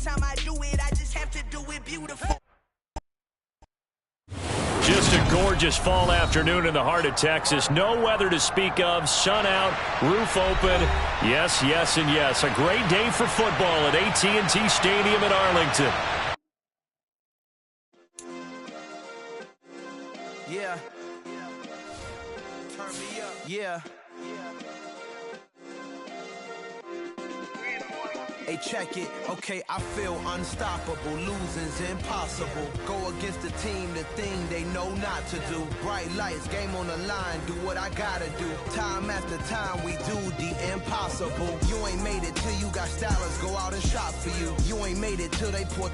time I do it, I just have to do it beautiful. Just a gorgeous fall afternoon in the heart of Texas. No weather to speak of. Sun out, roof open. Yes, yes, and yes. A great day for football at AT&T Stadium in Arlington. Yeah. Turn me up. Yeah. Hey, check it. Okay, I feel unstoppable. Losing's impossible. Go against the team, the thing they know not to do. Bright lights, game on the line. Do what I gotta do. Time after time, we do the impossible. You ain't made it till you got stylers go out and shop for you. You ain't made it till they put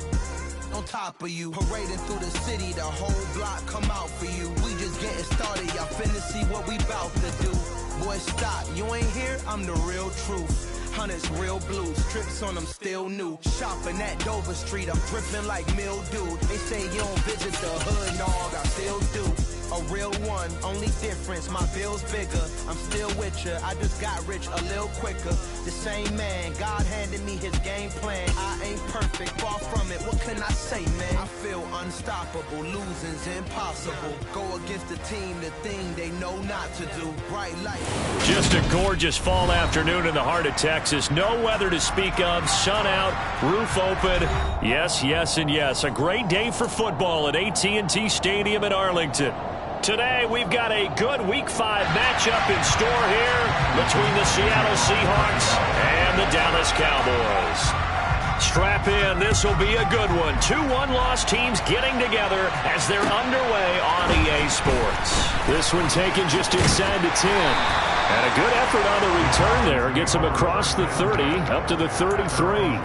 on top of you. Parading through the city, the whole block come out for you. We just getting started, y'all finna see what we bout to do. Boy, stop, you ain't here, I'm the real truth. Hunters, real blues, strips on them still new. Shopping at Dover Street, I'm dripping like mildew. They say you don't visit the hood, dog, I still do. A real one, only difference, my bill's bigger. I'm still with ya, I just got rich a little quicker. The same man, God handed me his game plan. I ain't perfect, far from it, what can I say, man? I feel unstoppable, losing's impossible. Go against the team, the thing they know not to do. Bright light. Just a gorgeous fall afternoon in the heart of Texas. No weather to speak of. Sun out, roof open. Yes, yes, and yes. A great day for football at AT&T Stadium in Arlington. Today, we've got a good Week 5 matchup in store here between the Seattle Seahawks and the Dallas Cowboys. Strap in. This will be a good one. 2 one-loss teams getting together as they're underway on EA Sports. This one taken just inside the 10. And a good effort on the return there. Gets him across the 30, up to the 33.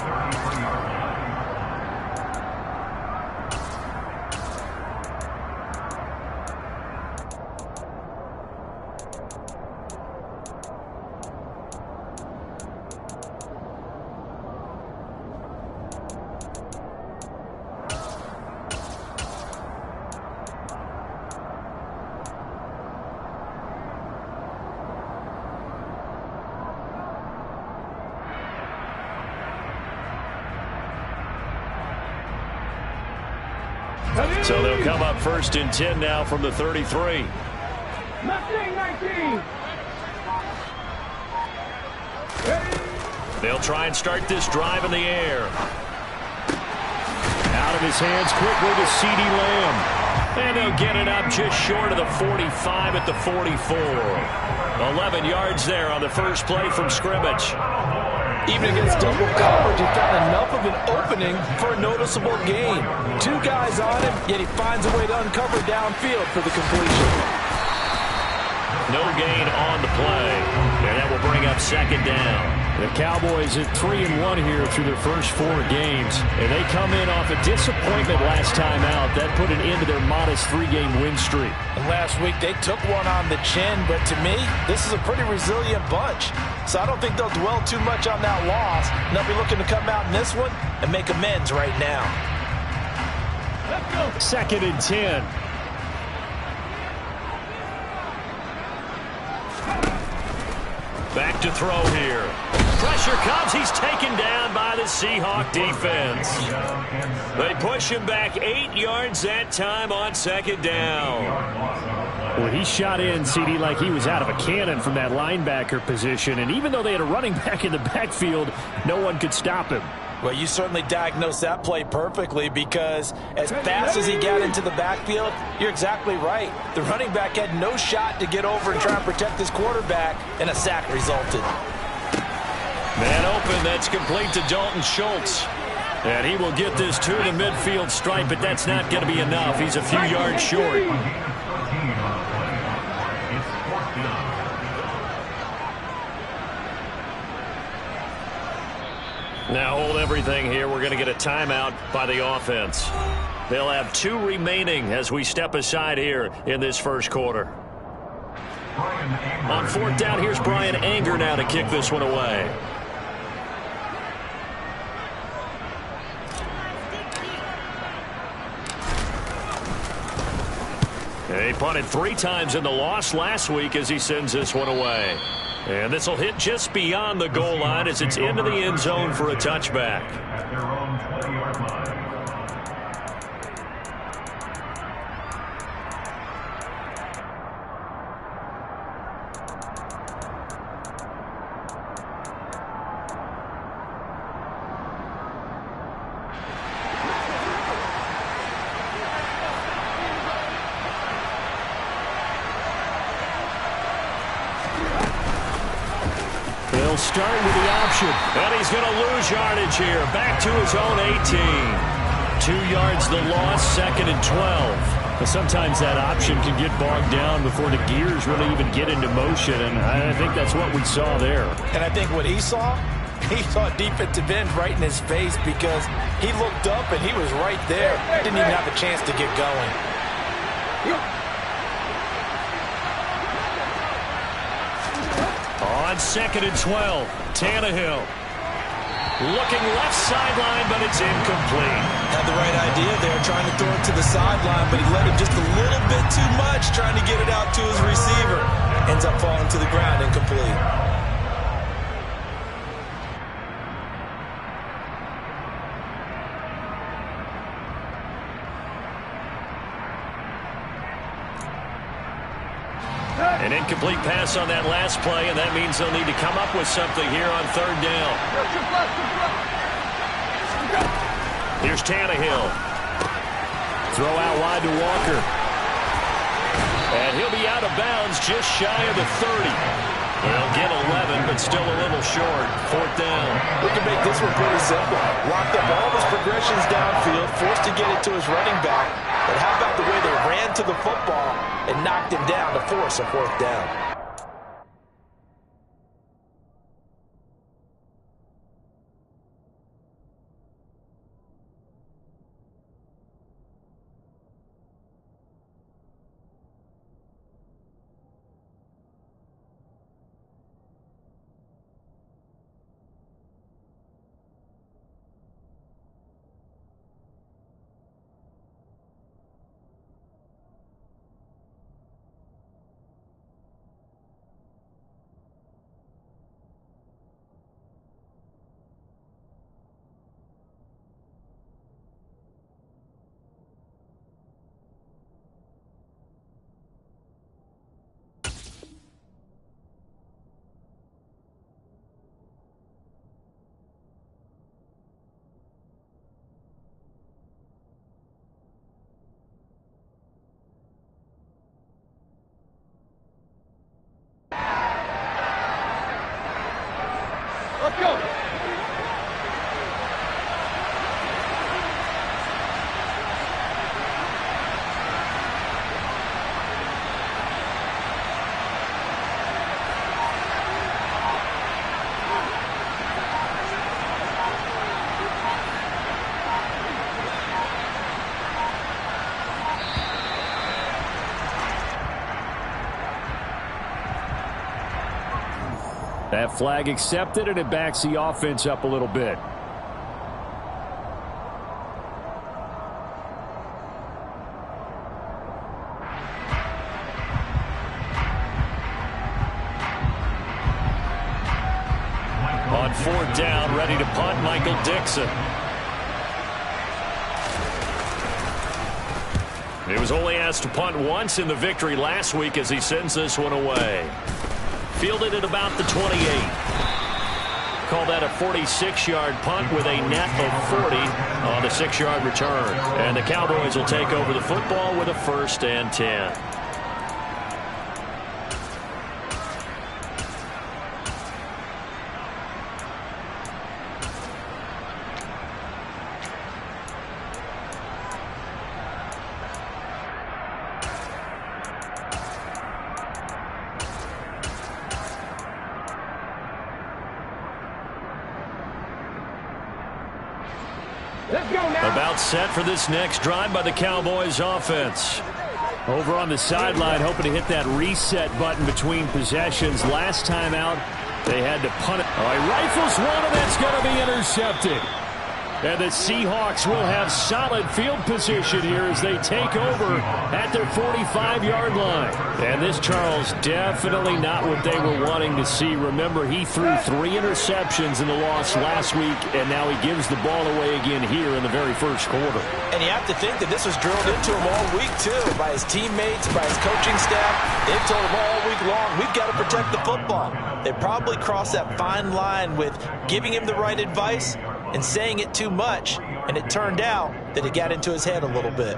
So they'll come up 1st and 10 now from the 33. Mustang 19. They'll try and start this drive in the air. Out of his hands quickly to CeeDee Lamb. And they'll get it up just short of the 45 at the 44. 11 yards there on the first play from scrimmage. Even against double coverage, he found enough of an opening for a noticeable gain. 2 guys on him, yet he finds a way to uncover downfield for the completion. No gain on the play, and that will bring up 2nd down. The Cowboys at 3-1 here through their first 4 games, and they come in off a disappointment last time out. That put an end to their modest 3-game win streak. And last week they took one on the chin, but to me, this is a pretty resilient bunch. So I don't think they'll dwell too much on that loss, and they'll be looking to come out in this one and make amends right now. Let's go. 2nd and 10. Back to throw here. Pressure comes. He's taken down by the Seahawk defense. They push him back 8 yards that time on 2nd down. Well, he shot in, CD, like he was out of a cannon from that linebacker position. And even though they had a running back in the backfield, no one could stop him. Well, you certainly diagnosed that play perfectly, because as fast as he got into the backfield, you're exactly right. The running back had no shot to get over and try and protect his quarterback, and a sack resulted. Man open, that's complete to Dalton Schultz. And he will get this to the midfield stripe, but that's not going to be enough. He's a few yards short. Now hold everything here. We're going to get a timeout by the offense. They'll have 2 remaining as we step aside here in this first quarter. On 4th down, here's Brian Anger now to kick this one away. He punted 3 times in the loss last week as he sends this one away. And this will hit just beyond the goal line as it's into the end zone for a touchback. 20-yard line. He'll start with the option. And he's going to lose yardage here. Back to his own 18. 2 yards the loss, 2nd and 12. But sometimes that option can get bogged down before the gears really even get into motion, and I think that's what we saw there. And I think what he saw defensive end right in his face, because he looked up and he was right there. Didn't even have a chance to get going. On 2nd and 12, Tannehill. Looking left sideline, but it's incomplete. Had the right idea there, trying to throw it to the sideline, but he let him just a little bit too much, trying to get it out to his receiver. Ends up falling to the ground, incomplete. An incomplete pass on that last play, and that means they'll need to come up with something here on 3rd down. Here's Tannehill. Throw out wide to Walker. And he'll be out of bounds just shy of the 30. They'll get 11, but still a little short. 4th down. We can make this one pretty simple. Locked up all of his progressions downfield, forced to get it to his running back. But how about the way they ran to the football and knocked him down to force a 4th down? Let's go. That flag accepted, and it backs the offense up a little bit. On 4th down, ready to punt, Michael Dixon. He was only asked to punt once in the victory last week as he sends this one away. Fielded at about the 28. Call that a 46-yard punt with a net of 40 on the 6-yard return. And the Cowboys will take over the football with a 1st and 10. About set for this next drive by the Cowboys offense. Over on the sideline, hoping to hit that reset button between possessions. Last time out, they had to punt it. Oh, he rifles one, and that's going to be intercepted. And the Seahawks will have solid field position here as they take over at their 45-yard line. And this, Charles, definitely not what they were wanting to see. Remember, he threw 3 interceptions in the loss last week, and now he gives the ball away again here in the very first quarter. And you have to think that this was drilled into him all week, too, by his teammates, by his coaching staff. They've told him all week long, we've got to protect the football. They probably crossed that fine line with giving him the right advice and saying it too much, and it turned out that it got into his head a little bit.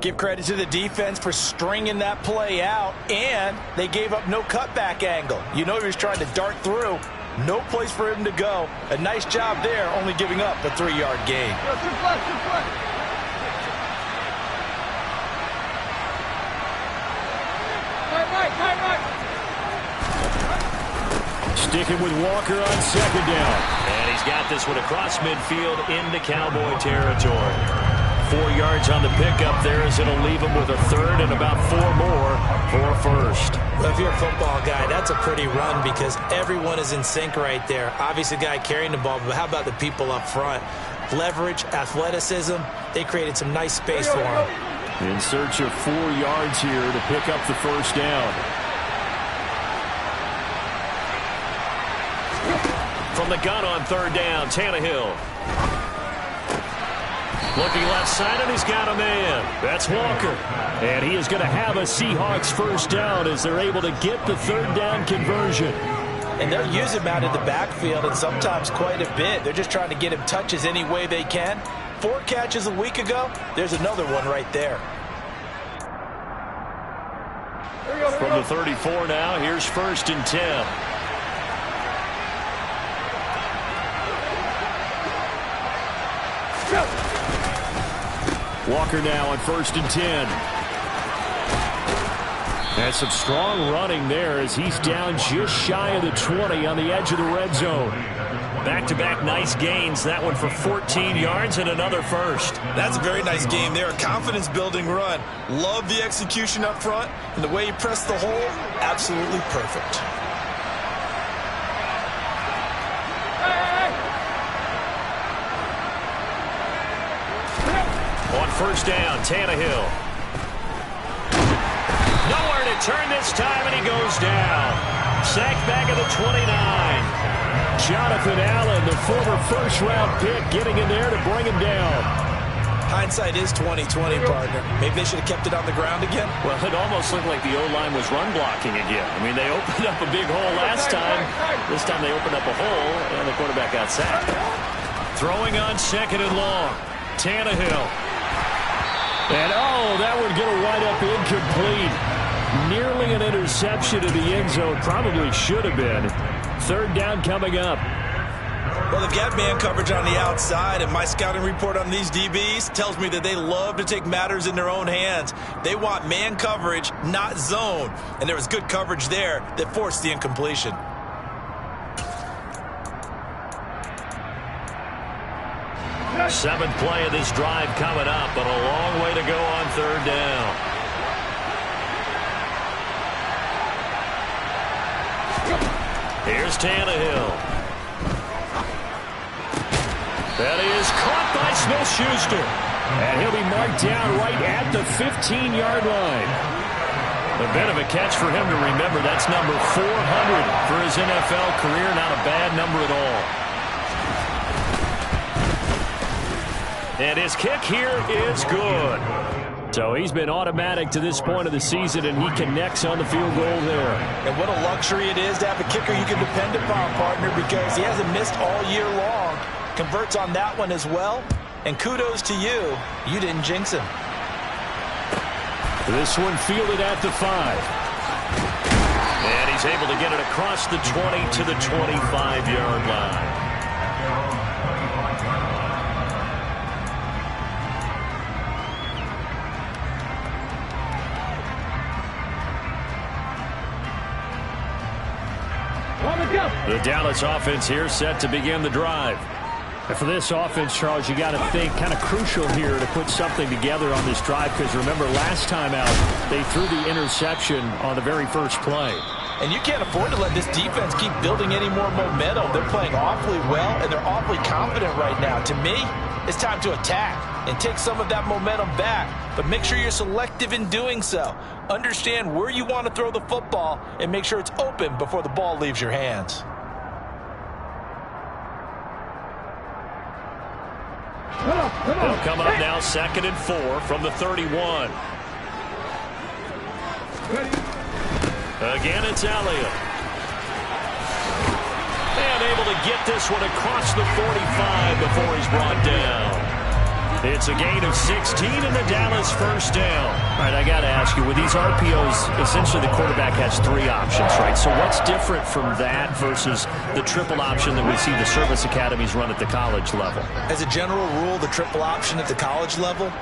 Give credit to the defense for stringing that play out, and they gave up no cutback angle. You know he was trying to dart through. No place for him to go. A nice job there, only giving up a 3-yard gain. Sticking with Walker on second down. And he's got this one across midfield into Cowboy territory. 4 yards on the pickup there as it'll leave him with a third and about 4 more for a first. Well, if you're a football guy, that's a pretty run because everyone is in sync right there. Obviously, the guy carrying the ball, but how about the people up front? Leverage, athleticism, they created some nice space for him. In search of 4 yards here to pick up the first down. From the gun on third down, Tannehill. Looking left side, and he's got a man. That's Walker. And he is going to have a Seahawks first down as they're able to get the third down conversion. And they'll use him out in the backfield, and sometimes quite a bit. They're just trying to get him touches any way they can. 4 catches a week ago. There's another one right there. From the 34 now, here's 1st and 10. Walker now on 1st and 10. And some strong running there as he's down just shy of the 20 on the edge of the red zone. Back-to-back nice gains. That one for 14 yards and another first. That's a very nice game there. A confidence-building run. Love the execution up front. And the way he pressed the hole, absolutely perfect. On first down, Tannehill. Nowhere to turn this time, and he goes down. Sacked back at the 29. Jonathan Allen, the former first-round pick, getting in there to bring him down. Hindsight is 20/20, partner. Maybe they should have kept it on the ground again. Well, it almost looked like the O-line was run blocking again. I mean, they opened up a big hole last time. This time they opened up a hole, and the quarterback got sacked. Throwing on 2nd and long. Tannehill. And, that would get a wind up incomplete. Nearly an interception in the end zone. Probably should have been. Third down coming up. Well, they've got man coverage on the outside, and my scouting report on these DBs tells me that they love to take matters in their own hands. They want man coverage, not zone. And there was good coverage there that forced the incompletion. Seventh play of this drive coming up, but a long way to go on third down. Here's Tannehill. That is caught by Smith-Schuster. And he'll be marked down right at the 15-yard line. A bit of a catch for him to remember. That's number 400 for his NFL career. Not a bad number at all. And his kick here is good. So he's been automatic to this point of the season, and he connects on the field goal there. And what a luxury it is to have a kicker you can depend upon, partner, because he hasn't missed all year long. Converts on that one as well. And kudos to you. You didn't jinx him. This one fielded at the 5. And he's able to get it across the 20 to the 25-yard line. The Dallas offense here set to begin the drive. And for this offense, Charles, you got to think kind of crucial here to put something together on this drive because remember last time out they threw the interception on the very first play. And you can't afford to let this defense keep building any more momentum. They're playing awfully well, and they're awfully confident right now. To me, it's time to attack and take some of that momentum back. But make sure you're selective in doing so. Understand where you want to throw the football and make sure it's open before the ball leaves your hands. They'll come up now 2nd and 4 from the 31. Again, it's Elliott. And able to get this one across the 45 before he's brought down. It's a gain of 16 and the Dallas first down. All right, I got to ask you, with these RPOs, essentially the quarterback has 3 options, right? So what's different from that versus the triple option that we see the service academies run at the college level? As a general rule, the triple option at the college level,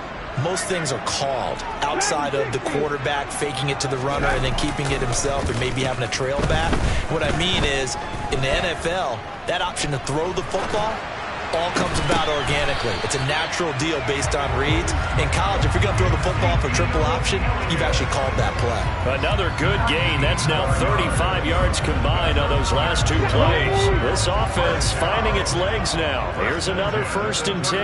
most things are called outside of the quarterback faking it to the runner and then keeping it himself and maybe having a trail back. What I mean is, in the NFL, that option to throw the football all comes about organically. It's a natural deal based on reads. In college, if you're going to throw the football for triple option, you've actually called that play. Another good gain. That's now 35 yards combined on those last 2 plays. This offense finding its legs now. Here's another 1st and 10.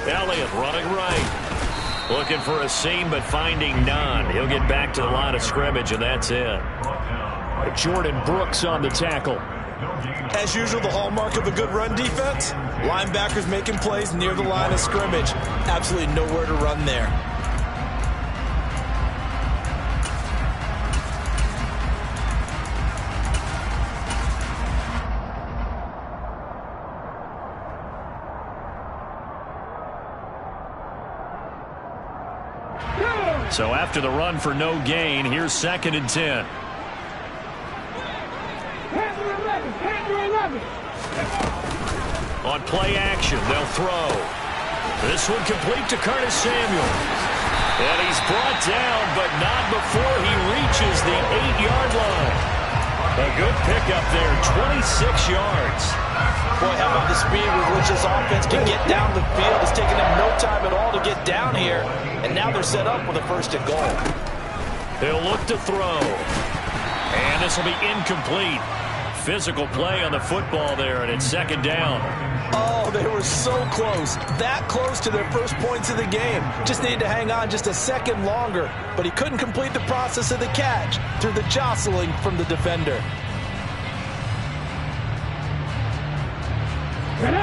Elliott running right. Looking for a seam, but finding none. He'll get back to the line of scrimmage, and that's it. Jordan Brooks on the tackle. As usual, the hallmark of a good run defense, linebackers making plays near the line of scrimmage. Absolutely nowhere to run there. So after the run for no gain, here's 2nd and 10. On play action, they'll throw. This one complete to Curtis Samuel. And he's brought down, but not before he reaches the 8-yard line. A good pickup there, 26 yards. Boy, how about the speed with which this offense can get down the field? It's taken them no time at all to get down here. And now they're set up with a 1st and goal. They'll look to throw. And this will be incomplete. Physical play on the football there, and it's 2nd down. Oh, they were so close. That close to their first points of the game. Just needed to hang on just a second longer. But he couldn't complete the process of the catch through the jostling from the defender.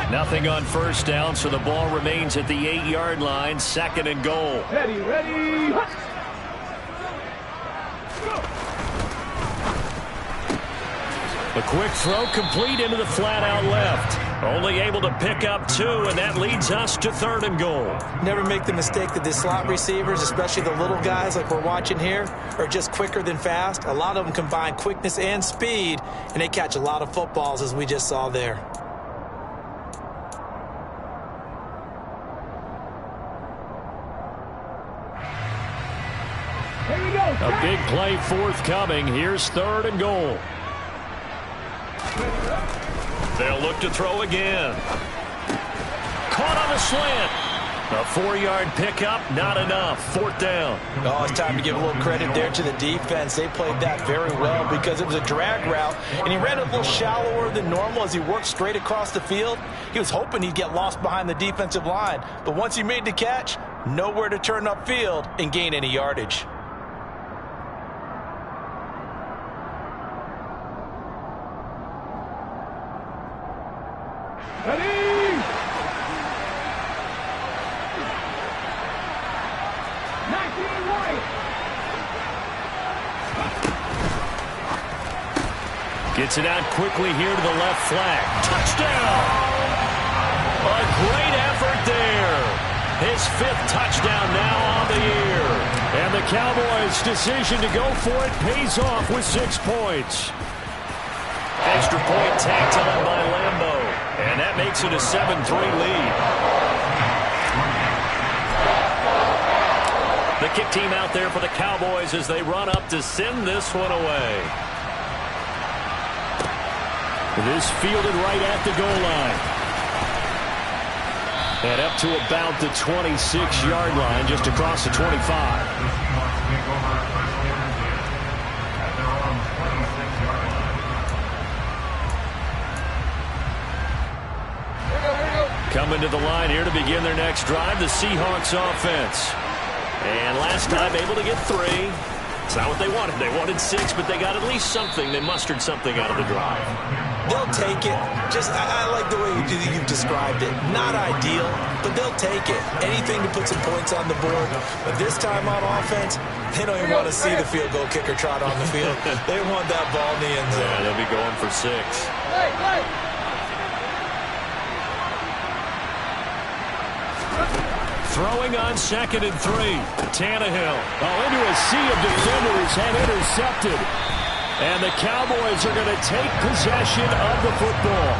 Nothing on 1st down, so the ball remains at the 8-yard line. 2nd and goal. Ready. A quick throw complete into the flat out left. Only able to pick up 2, and that leads us to 3rd and goal. Never make the mistake that the slot receivers, especially the little guys like we're watching here, are just quicker than fast. A lot of them combine quickness and speed, and they catch a lot of footballs, as we just saw there. Here we go. A big play forthcoming. Here's 3rd and goal. They'll look to throw again. Caught on a slant. A 4-yard pickup, not enough. 4th down. Oh, it's time to give a little credit there to the defense. They played that very well because it was a drag route, and he ran it a little shallower than normal as he worked straight across the field. He was hoping he'd get lost behind the defensive line, but once he made the catch, nowhere to turn upfield and gain any yardage. Gets it out quickly here to the left flag. Touchdown! A great effort there. His 5th touchdown now on the year. And the Cowboys' decision to go for it pays off with 6 points. Extra point tacked on by Lambo. And that makes it a 7-3 lead. The kick team out there for the Cowboys as they run up to send this one away. This fielded right at the goal line. And up to about the 26-yard line, just across the 25. Coming to the line here to begin their next drive, the Seahawks offense. And last time able to get 3. It's not what they wanted. They wanted 6, but they got at least something. They mustered something out of the drive. They'll take it. I like the way you've described it. Not ideal, but they'll take it. Anything to put some points on the board. But this time on offense, they don't even want to see the field goal kicker trot on the field. They want that ball in the end zone. Yeah, they'll be going for 6. Throwing on 2nd and 3. Tannehill. Into a sea of defenders and intercepted. And the Cowboys are going to take possession of the football.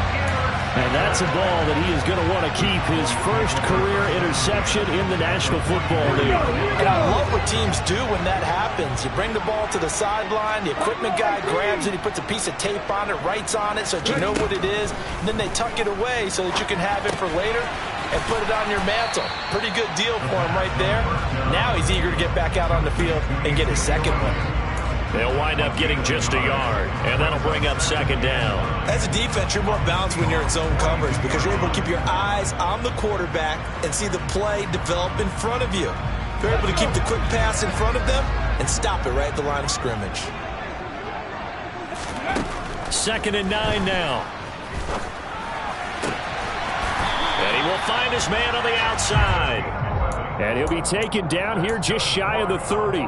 And that's a ball that he is going to want to keep, his first career interception in the National Football League. And I love what teams do when that happens. You bring the ball to the sideline, the equipment guy grabs it, he puts a piece of tape on it, writes on it so that you know what it is, and then they tuck it away so that you can have it for later and put it on your mantle. Pretty good deal for him right there. Now he's eager to get back out on the field and get his second one. They'll wind up getting just a yard, and that'll bring up 2nd down. As a defense, you're more balanced when you're in zone coverage because you're able to keep your eyes on the quarterback and see the play develop in front of you. You're able to keep the quick pass in front of them and stop it right at the line of scrimmage. 2nd and 9 now. And he will find his man on the outside. And he'll be taken down here just shy of the 30.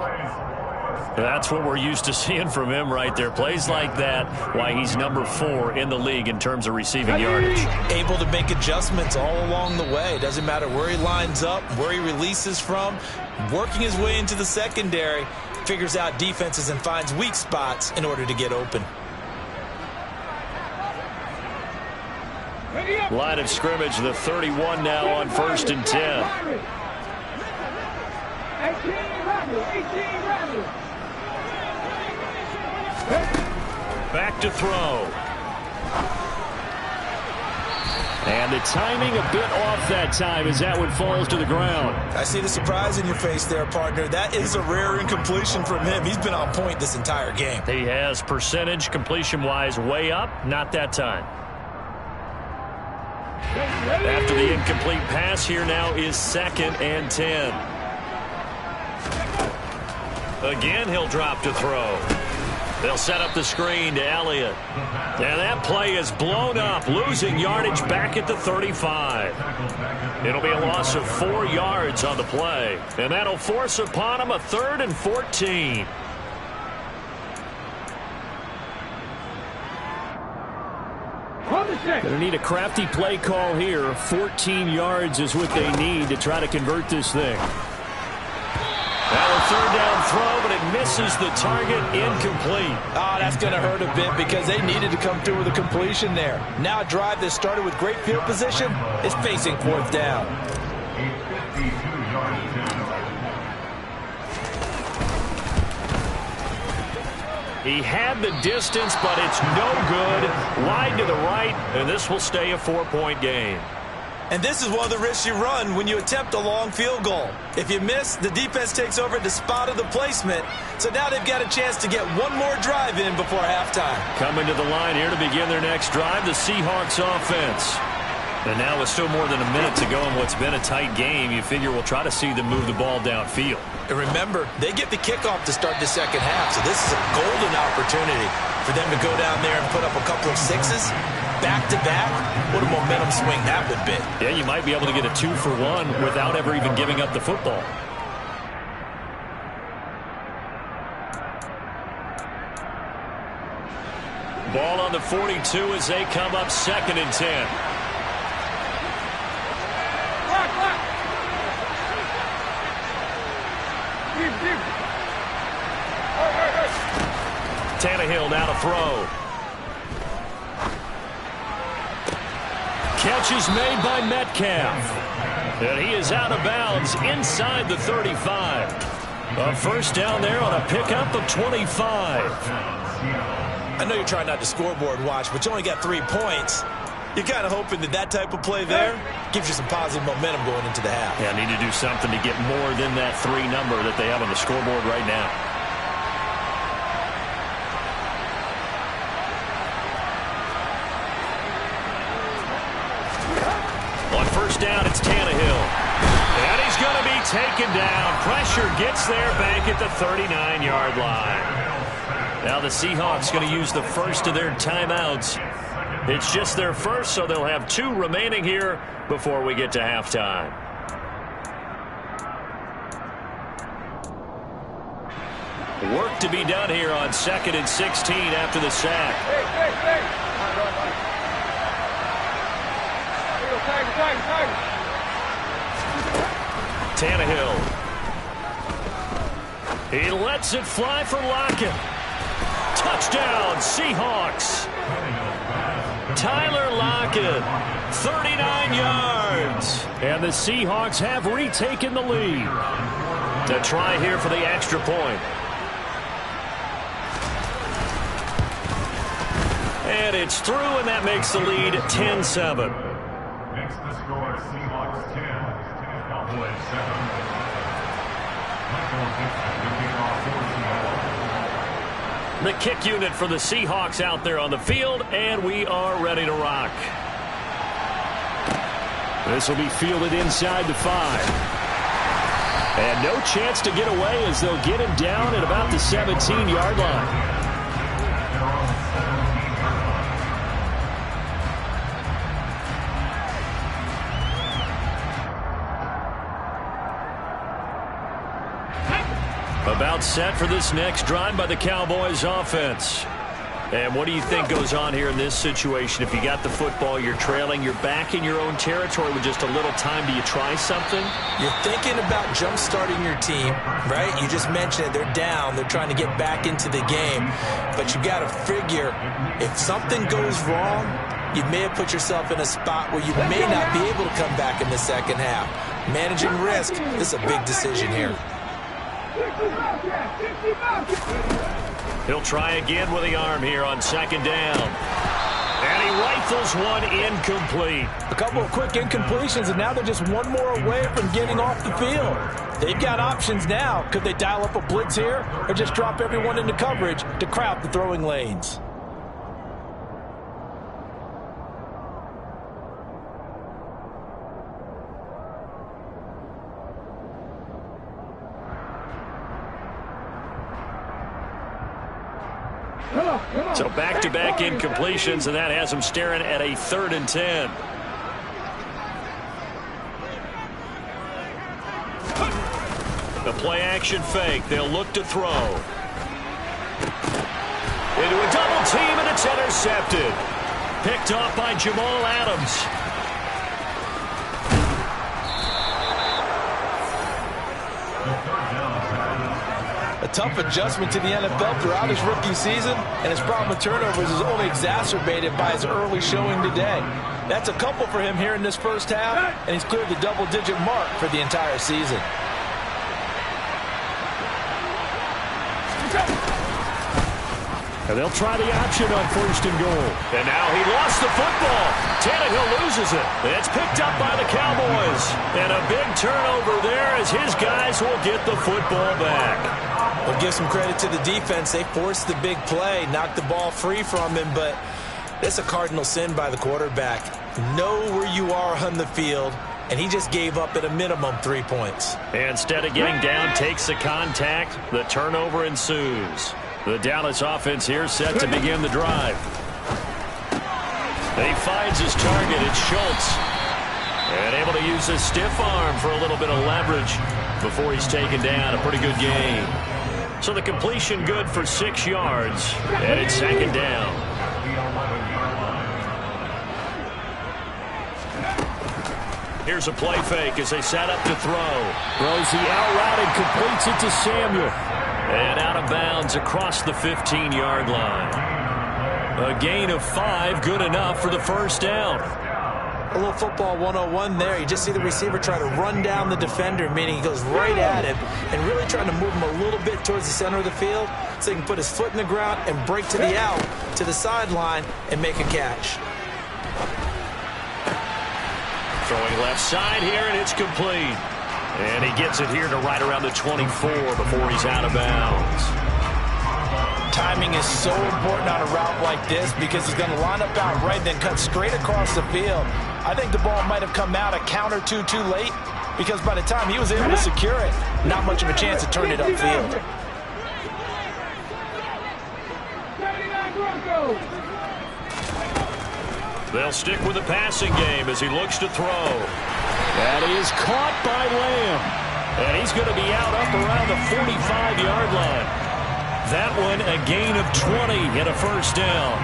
That's what we're used to seeing from him right there. Plays like that, why he's number 4 in the league in terms of receiving yardage. Able to make adjustments all along the way. Doesn't matter where he lines up, where he releases from. Working his way into the secondary, figures out defenses and finds weak spots in order to get open. Line of scrimmage, the 31 now on 1st and 10. 18 Back to throw. And the timing a bit off that time as that one falls to the ground. I see the surprise in your face there, partner. That is a rare incompletion from him. He's been on point this entire game. He has percentage completion-wise way up. Not that time. After the incomplete pass, here now is 2nd and 10. Again, he'll drop to throw. They'll set up the screen to Elliott. And that play is blown up, losing yardage back at the 35. It'll be a loss of 4 yards on the play. And that'll force upon him a 3rd and 14. Going to need a crafty play call here. 14 yards is what they need to try to convert this thing. Now a 3rd down throw, but it misses the target, incomplete. Oh, that's going to hurt a bit because they needed to come through with a completion there. Now a drive that started with great field position is facing 4th down. He had the distance, but it's no good. Wide to the right, and this will stay a 4-point game. And this is one of the risks you run when you attempt a long field goal. If you miss, the defense takes over at the spot of the placement. So now they've got a chance to get one more drive in before halftime. Coming to the line here to begin their next drive, the Seahawks offense. And now with still more than a minute to go in what's been a tight game, you figure we'll try to see them move the ball downfield. And remember, they get the kickoff to start the second half, so this is a golden opportunity for them to go down there and put up a couple of 6s. Back-to-back, what a momentum swing that would be. Yeah, you might be able to get a 2-for-1 without ever even giving up the football. Ball on the 42 as they come up 2nd and 10. Tannehill now to throw. Catch is made by Metcalf. And he is out of bounds inside the 35. A 1st down there on a pickup of 25. I know you're trying not to scoreboard watch, but you only got 3 points. You're kind of hoping that type of play there gives you some positive momentum going into the half. Yeah, need to do something to get more than that 3 number that they have on the scoreboard right now. On first down, it's Tannehill. And he's going to be taken down. Pressure gets there back at the 39-yard line. Now the Seahawks going to use the first of their timeouts. It's just their first, so they'll have 2 remaining here before we get to halftime. Work to be done here on 2nd and 16 after the sack. Tannehill. He lets it fly for Lockett. Touchdown, Seahawks. Tyler Lockett, 39 yards. And the Seahawks have retaken the lead. To try here for the extra point. And it's through, and that makes the lead 10-7. Next the score, Seahawks 10, Cowboys 7. The kick unit for the Seahawks out there on the field, and we are ready to rock. This will be fielded inside the 5. And no chance to get away as they'll get him down at about the 17-yard line. About set for this next drive by the Cowboys offense. And what do you think goes on here in this situation? If you got the football, you're trailing, you're back in your own territory with just a little time. Do you try something? You're thinking about jump-starting your team, right? You just mentioned it. They're down. They're trying to get back into the game. But you got to figure if something goes wrong, you may have put yourself in a spot where you may not be able to come back in the second half. Managing risk, this is a big decision here. He'll try again with the arm here on 2nd down. And he rifles one incomplete. A couple of quick incompletions, and now they're just one more away from getting off the field. They've got options now. Could they dial up a blitz here or just drop everyone into coverage to crowd the throwing lanes? So back-to-back incompletions, and that has them staring at a 3rd and 10. The play-action fake. They'll look to throw. Into a double team, and it's intercepted. Picked off by Jamal Adams. A tough adjustment to the NFL throughout his rookie season, and his problem with turnovers is only exacerbated by his early showing today. That's a couple for him here in this first half, and he's cleared the double-digit mark for the entire season. And they'll try the option on 1st and goal. And now he lost the football. Tannehill loses it. It's picked up by the Cowboys. And a big turnover there as his guys will get the football back. We'll give some credit to the defense. They forced the big play, knocked the ball free from him, but that's a cardinal sin by the quarterback. Know where you are on the field, and he just gave up at a minimum 3 points. Instead of getting down, takes the contact. The turnover ensues. The Dallas offense here set to begin the drive. And he finds his target. It's Schultz. And able to use his stiff arm for a little bit of leverage before he's taken down. A pretty good game. So the completion good for 6 yards. And it's 2nd down. Here's a play fake as they set up to throw. Throws the out route and completes it to Samuel. And out of bounds across the 15-yard line. A gain of 5, good enough for the first down. A little football 101 there. You just see the receiver try to run down the defender, meaning he goes right at him and really trying to move him a little bit towards the center of the field so he can put his foot in the ground and break to the out, to the sideline, and make a catch. Throwing left side here, and it's complete. And he gets it here to right around the 24 before he's out of bounds. Timing is so important on a route like this because he's going to line up out right, then cut straight across the field. I think the ball might have come out a count or two too late because by the time he was able to secure it, not much of a chance to turn it upfield. They'll stick with the passing game as he looks to throw. That is caught by Lamb. And he's going to be out up around the 45-yard line. That one a gain of 20 and a first down.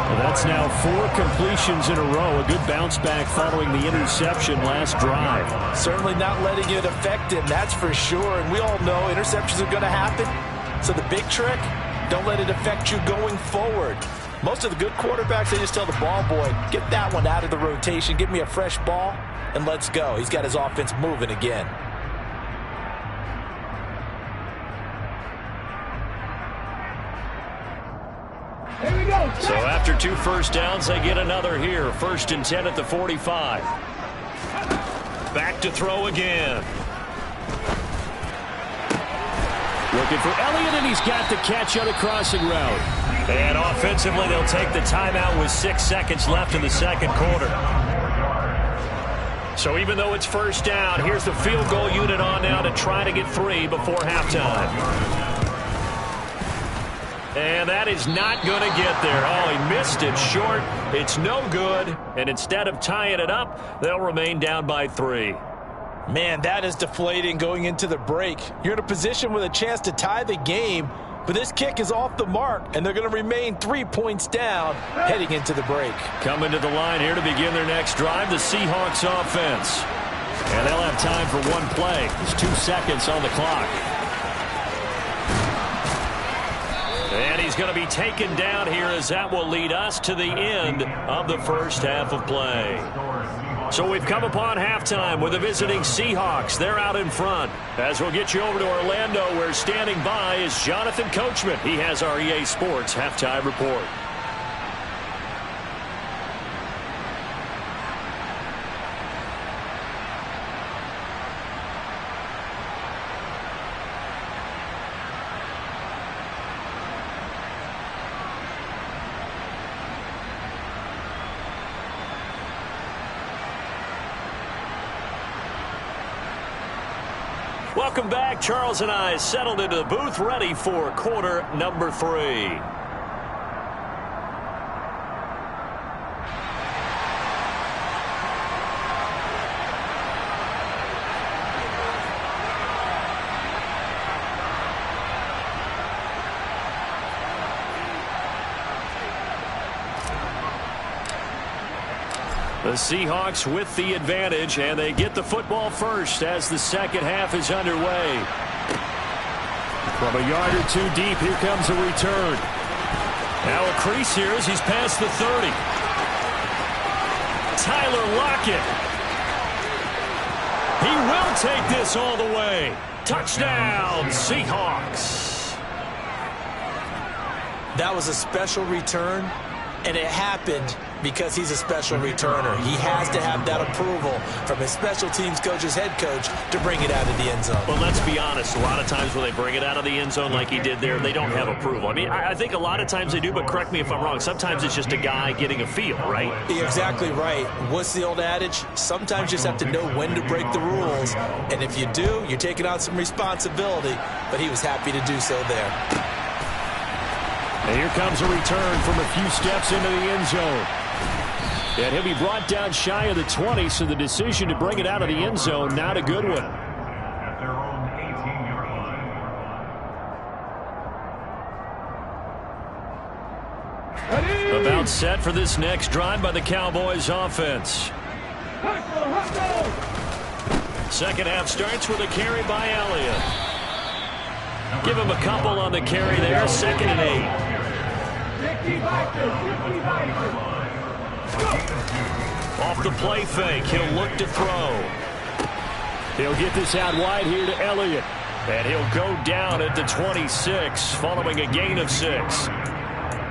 Well, that's now 4 completions in a row. A good bounce back following the interception last drive. Certainly not letting it affect him, that's for sure. And we all know interceptions are going to happen. So the big trick, don't let it affect you going forward. Most of the good quarterbacks, they just tell the ball boy, get that one out of the rotation, give me a fresh ball, and let's go. He's got his offense moving again. Here we go. So after 2 first downs, they get another here. 1st and 10 at the 45. Back to throw again. Looking for Elliott, and he's got the catch on a crossing route. And offensively, they'll take the timeout with 6 seconds left in the second quarter. So even though it's first down, here's the field goal unit on now to try to get 3 before halftime. And that is not going to get there. Oh, he missed it short. It's no good. And instead of tying it up, they'll remain down by 3. Man, that is deflating going into the break. You're in a position with a chance to tie the game, but this kick is off the mark, and they're going to remain 3 points down heading into the break. Coming to the line here to begin their next drive, the Seahawks offense. And they'll have time for one play. There's 2 seconds on the clock. And he's going to be taken down here as that will lead us to the end of the first half of play. So we've come upon halftime with the visiting Seahawks. They're out in front. As we'll get you over to Orlando, where standing by is Jonathan Coachman. He has our EA Sports halftime report. Welcome back. Charles and I settled into the booth, ready for quarter number 3. The Seahawks with the advantage, and they get the football first as the second half is underway. From a yard or 2 deep, here comes a return. Now a crease here as he's past the 30. Tyler Lockett. He will take this all the way. Touchdown, Seahawks. That was a special return, and it happened because he's a special returner. He has to have that approval from his special teams coach's head coach to bring it out of the end zone. Well, let's be honest. A lot of times when they bring it out of the end zone like he did there, they don't have approval. I mean, I think a lot of times they do, but correct me if I'm wrong. Sometimes it's just a guy getting a feel, right? You're exactly right. What's the old adage? Sometimes you just have to know when to break the rules. And if you do, you're taking on some responsibility. But he was happy to do so there. And here comes a return from a few steps into the end zone. And he'll be brought down shy of the 20, so the decision to bring it out of the end zone, not a good one. At their own 18-yard line. About set for this next drive by the Cowboys offense. Second half starts with a carry by Elliott. Give him a couple on the carry there. 2nd and 8. Off the play fake, he'll look to throw. He'll get this out wide here to Elliott. And he'll go down at the 26 following a gain of 6.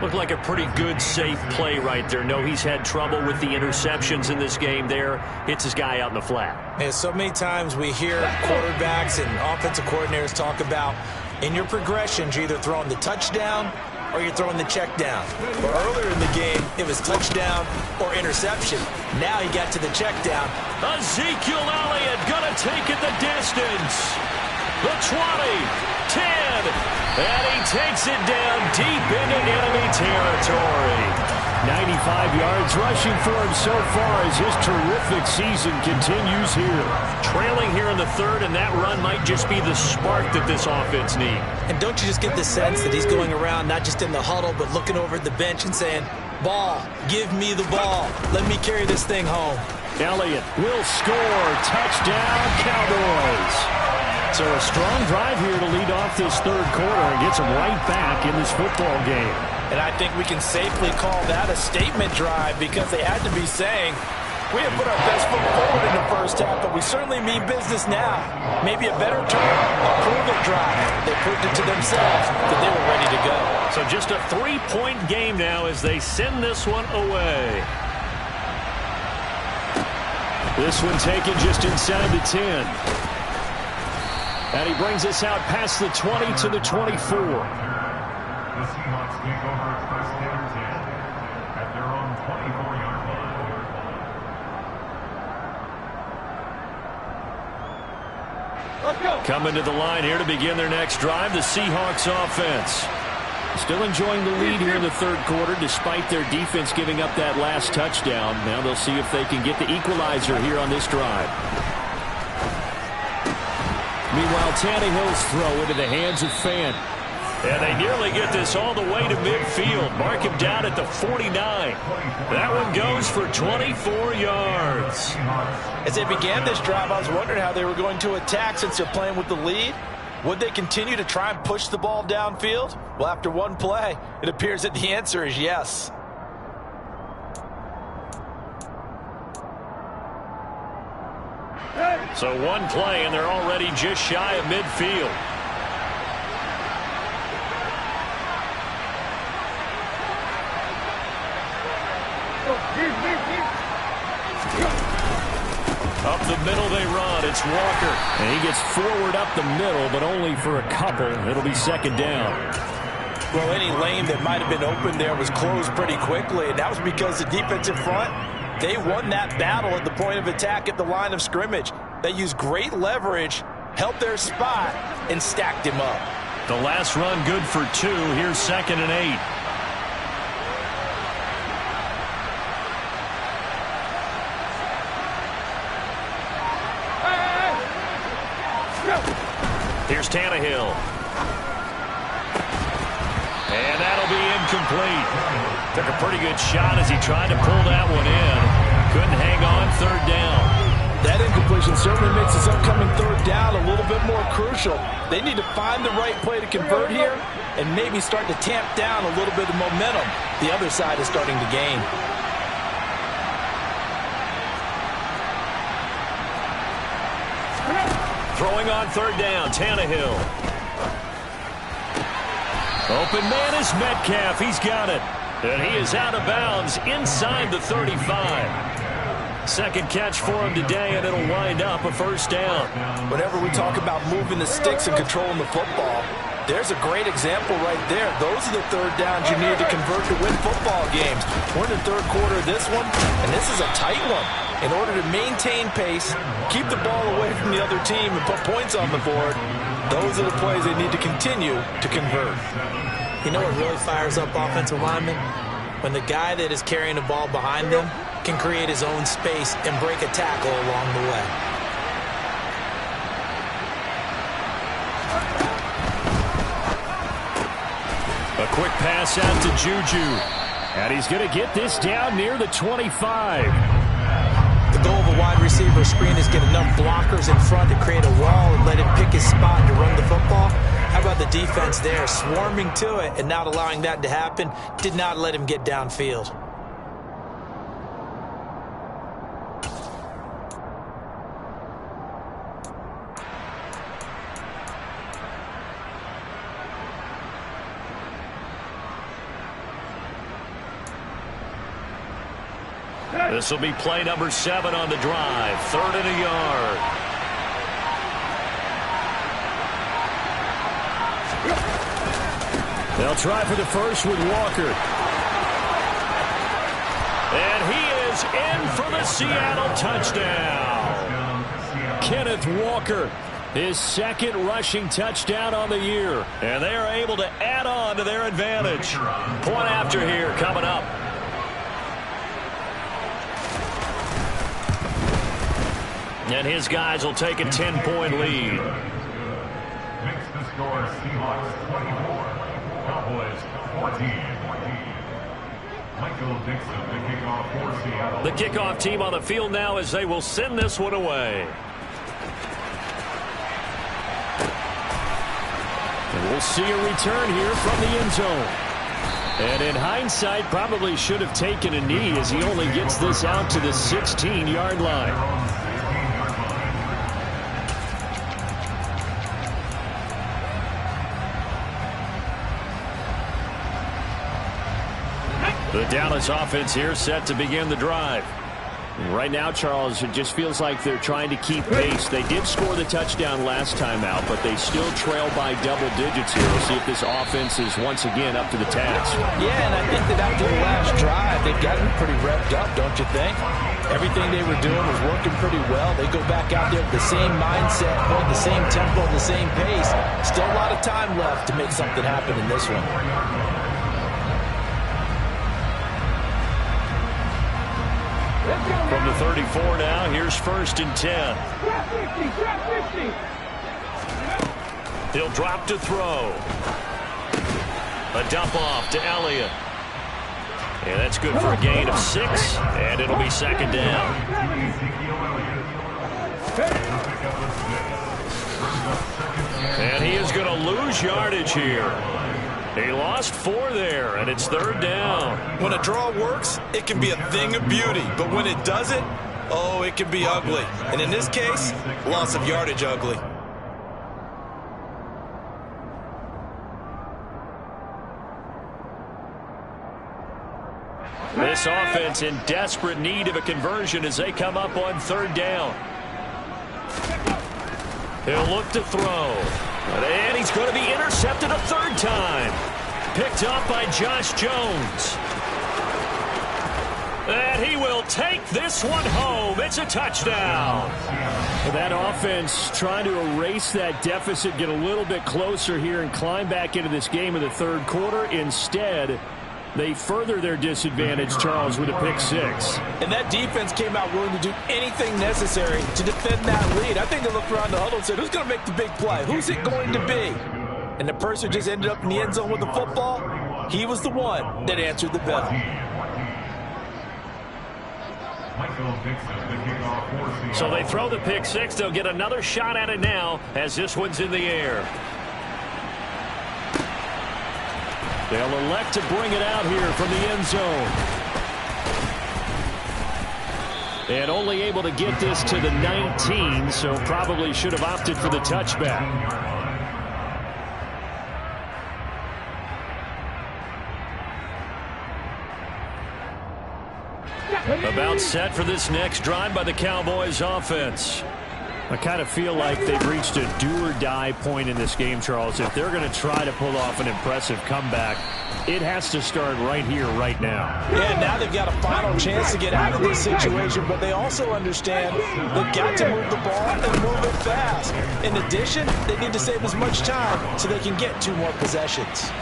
Looked like a pretty good, safe play right there. No, he's had trouble with the interceptions in this game there. Hits his guy out in the flat. And so many times we hear quarterbacks and offensive coordinators talk about in your progressions, you're either throwing the touchdown or you're throwing the check down. But earlier in the game, it was touchdown or interception. Now he got to the check down. Ezekiel Elliott going to take it the distance. The 20, 10, and he takes it down deep into enemy territory. 95 yards rushing for him so far as his terrific season continues here. Trailing here in the third, and that run might just be the spark that this offense needs. And don't you just get the sense that he's going around not just in the huddle, but looking over at the bench and saying, ball, give me the ball. Let me carry this thing home. Elliott will score. Touchdown, Cowboys. So a strong drive here to lead off this third quarter and gets them right back in this football game. And I think we can safely call that a statement drive because they had to be saying, we have put our best foot forward in the first half, but we certainly mean business now. Maybe a better term, a prove-it drive. They proved it to themselves that they were ready to go. So just a 3-point game now as they send this one away. This one taken just inside the 10. And he brings us out past the 20 to the 24. The Seahawks take over first and 10 at their own 24-yard line. Let's go. Coming to the line here to begin their next drive, the Seahawks offense. Still enjoying the lead here in the third quarter despite their defense giving up that last touchdown. Now they'll see if they can get the equalizer here on this drive. Meanwhile, Tannehill's throw into the hands of Fan. And they nearly get this all the way to midfield. Mark him down at the 49. That one goes for 24 yards. As they began this drive, I was wondering how they were going to attack since they're playing with the lead. Would they continue to try and push the ball downfield? Well, after one play, it appears that the answer is yes. So one play, and they're already just shy of midfield. Up the middle they run. It's Walker. And he gets forward up the middle, but only for a couple. It'll be second down. Well, any lane that might have been open there was closed pretty quickly, and that was because the defensive front, they won that battle at the point of attack at the line of scrimmage. They used great leverage, held their spot, and stacked him up. The last run good for 2. Here's 2nd and 8. Here's Tannehill. And that'll be incomplete. Took a pretty good shot as he tried to pull that one in. Couldn't hang on, third down. That incompletion certainly makes this upcoming third down a little bit more crucial. They need to find the right play to convert here and maybe start to tamp down a little bit of momentum the other side is starting to gain. Throwing on third down, Tannehill. Open man is Metcalf. He's got it. And he is out of bounds inside the 35. Second catch for him today, and it'll wind up a first down. Whenever we talk about moving the sticks and controlling the football, there's a great example right there. Those are the third downs you need to convert to win football games. We're in the third quarter of this one, and this is a tight one. In order to maintain pace, keep the ball away from the other team, and put points on the board, those are the plays they need to continue to convert. You know what really fires up offensive linemen? When the guy that is carrying the ball behind them can create his own space and break a tackle along the way. A quick pass out to Juju. And he's going to get this down near the 25. The goal of a wide receiver screen is get enough blockers in front to create a wall and let him pick his spot to run the football. How about the defense there, swarming to it and not allowing that to happen? Did not let him get downfield. This will be play number 7 on the drive. 3rd and a yard. They'll try for the first with Walker. And he is in for the Seattle touchdown. Kenneth Walker, his 2nd rushing touchdown on the year. And they are able to add on to their advantage. Point after here coming up. And his guys will take a 10-point lead. Makes the score Seahawks 24, Cowboys 14. Michael Dixon, the kickoff for Seattle. The kickoff team on the field now as they will send this one away. And we'll see a return here from the end zone. And in hindsight, probably should have taken a knee as he only gets this out to the 16-yard line. The Dallas offense here set to begin the drive. Right now, Charles, it just feels like they're trying to keep pace. They did score the touchdown last time out, but they still trail by double digits here. We'll see if this offense is once again up to the task. Yeah, and I think that after the last drive, they've gotten pretty revved up, don't you think? Everything they were doing was working pretty well. They go back out there with the same mindset, the same tempo, the same pace. Still a lot of time left to make something happen in this one. From the 34 now, here's 1st and 10. Trap 50. He'll drop to throw. A dump off to Elliott. And that's good for a gain of 6, and it'll be 2nd down. And he is going to lose yardage here. He lost 4 there, and it's 3rd down. When a draw works, it can be a thing of beauty. But when it doesn't, oh, it can be ugly. And in this case, loss of yardage ugly. This offense in desperate need of a conversion as they come up on 3rd down. He'll look to throw. And he's going to be intercepted a 3rd time. Picked up by Josh Jones. And he will take this one home. It's a touchdown. That offense trying to erase that deficit, get a little bit closer here and climb back into this game in the 3rd quarter. Instead, they further their disadvantage, Charles, with a pick 6. And that defense came out willing to do anything necessary to defend that lead. I think they looked around the huddle and said, who's going to make the big play? Who's it going to be? And the person just ended up in the end zone with the football. He was the one that answered the bell. So they throw the pick 6. They'll get another shot at it now as this one's in the air. They'll elect to bring it out here from the end zone. And only able to get this to the 19, so probably should have opted for the touchback. About set for this next drive by the Cowboys offense. I kind of feel like they've reached a do-or-die point in this game, Charles. If they're going to try to pull off an impressive comeback, it has to start right here, right now. Yeah, now they've got a final chance to get out of this situation, but they also understand they've got to move the ball and move it fast. In addition, they need to save as much time so they can get 2 more possessions.